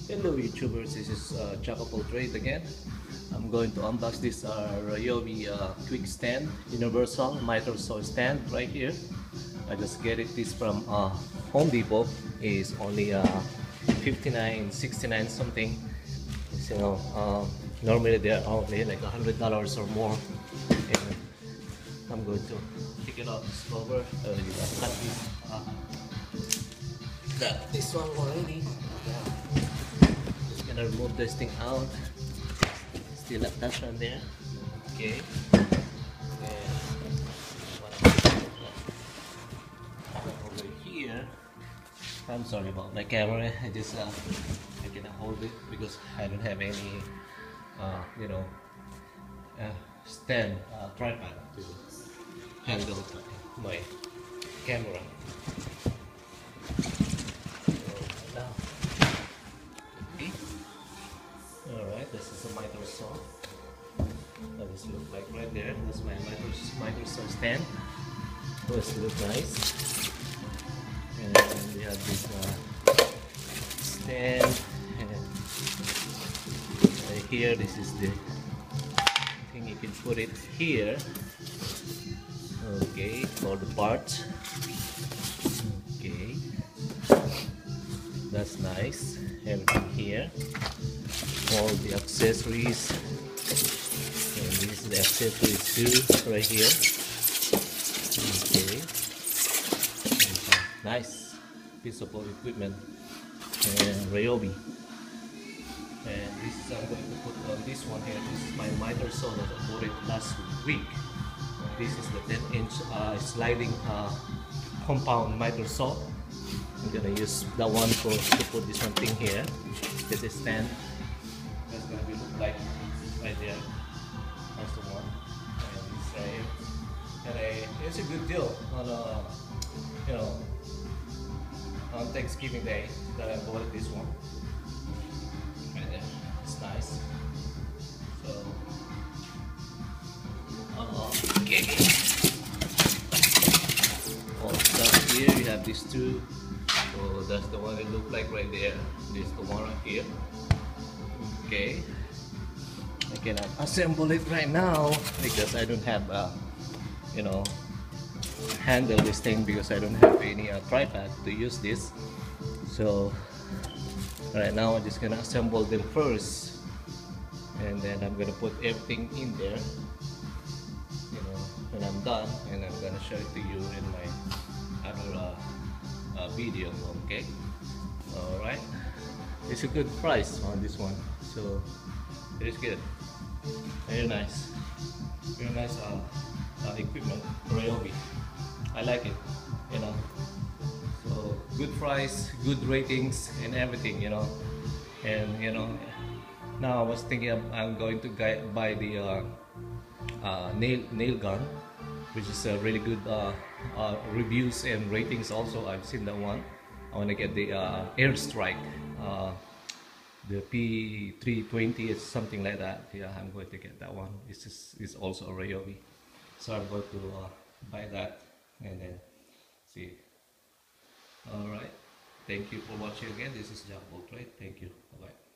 Hello YouTubers, this is Jack of all trade again. I'm going to unbox this Ryobi quick stand, universal miter saw stand right here. I just get this from Home Depot. It's only 59, 69 something. It's, normally they're only like $100 or more. And I'm going to pick it up slower. You got cut this one already. Just gonna remove this thing out. Still attached on there. Okay. And over here. I'm sorry about my camera. I cannot hold it because I don't have any stand tripod to handle my camera. Alright, this is a miter saw. That this look like right there. That's my miter saw stand. Oh, it looks nice. And then we have this stand. And right here, this is the thing you can put it here. Okay, for the parts. Okay, that's nice. Everything here. All the accessories, and this is the accessories too right here. Okay, nice piece of equipment. And Ryobi, and this is I'm going to put on this one here. This is my miter saw that I bought it last week. This is the 10-inch sliding compound miter saw. I'm gonna use that one to put this one thing here. This is stand. That's gonna be look like right there. That's the one. And this right here. And it's a good deal on on Thanksgiving Day that I bought this one. Right there. It's nice. So okay. Oh, down here you have these two. So that's the one that look like right there. This is the one right here. Okay, I cannot assemble it right now because I don't have handle this thing because I don't have any tripod to use this. So right now I'm just gonna assemble them first, and then I'm gonna put everything in there, when I'm done, and I'm gonna show it to you in my other video. Okay, all right. It's a good price on this one, so it is good. Very nice equipment. Ryobi, I like it. So good price, good ratings, and everything. And now I was thinking I'm going to buy the nail gun, which is a really good reviews and ratings. Also, I've seen that one. I want to get the Airstrike, the P320 is something like that. Yeah, I'm going to get that one. It's also a Ryobi, so I'm going to buy that and then see. All right. Thank you for watching again. This is Jack of all trade. Thank you. Bye bye.